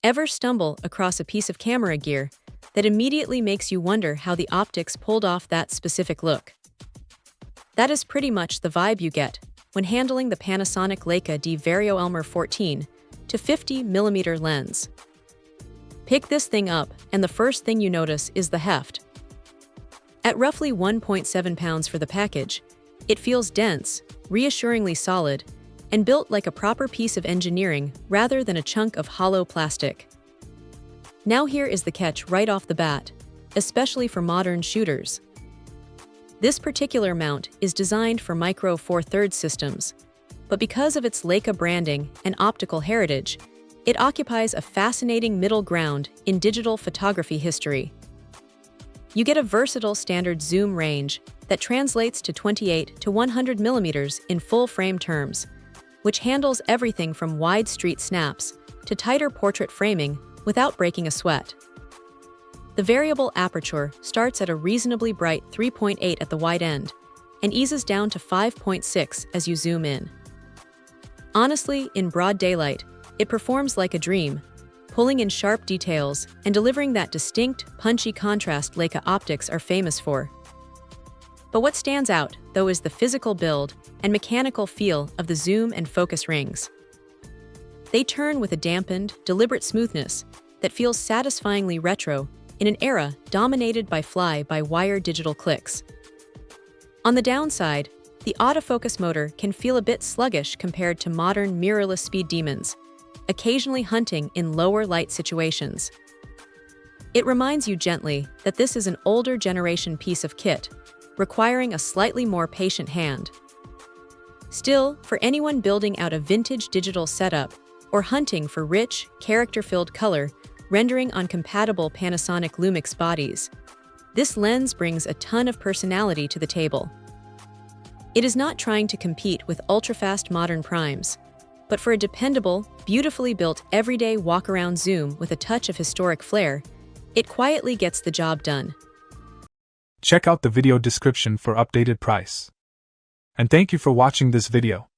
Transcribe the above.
Ever stumble across a piece of camera gear that immediately makes you wonder how the optics pulled off that specific look? That is pretty much the vibe you get when handling the Panasonic Leica Vario-Elmar 14-50mm lens. Pick this thing up, and the first thing you notice is the heft. At roughly 1.7 pounds for the package, it feels dense, reassuringly solid, and built like a proper piece of engineering rather than a chunk of hollow plastic. Now here is the catch right off the bat, especially for modern shooters. This particular mount is designed for micro Four Thirds systems, but because of its Leica branding and optical heritage, it occupies a fascinating middle ground in digital photography history. You get a versatile standard zoom range that translates to 28 to 100 millimeters in full-frame terms, which handles everything from wide street snaps to tighter portrait framing without breaking a sweat. The variable aperture starts at a reasonably bright 3.8 at the wide end and eases down to 5.6 as you zoom in. Honestly, in broad daylight, it performs like a dream, pulling in sharp details and delivering that distinct, punchy contrast Leica optics are famous for. But what stands out, though, is the physical build and mechanical feel of the zoom and focus rings. They turn with a dampened, deliberate smoothness that feels satisfyingly retro in an era dominated by fly-by-wire digital clicks. On the downside, the autofocus motor can feel a bit sluggish compared to modern mirrorless speed demons, occasionally hunting in lower light situations. It reminds you gently that this is an older generation piece of kit, requiring a slightly more patient hand. Still, for anyone building out a vintage digital setup or hunting for rich, character-filled color rendering on compatible Panasonic Lumix bodies, this lens brings a ton of personality to the table. It is not trying to compete with ultra-fast modern primes, but for a dependable, beautifully built everyday walk-around zoom with a touch of historic flair, it quietly gets the job done. Check out the video description for updated price. And thank you for watching this video.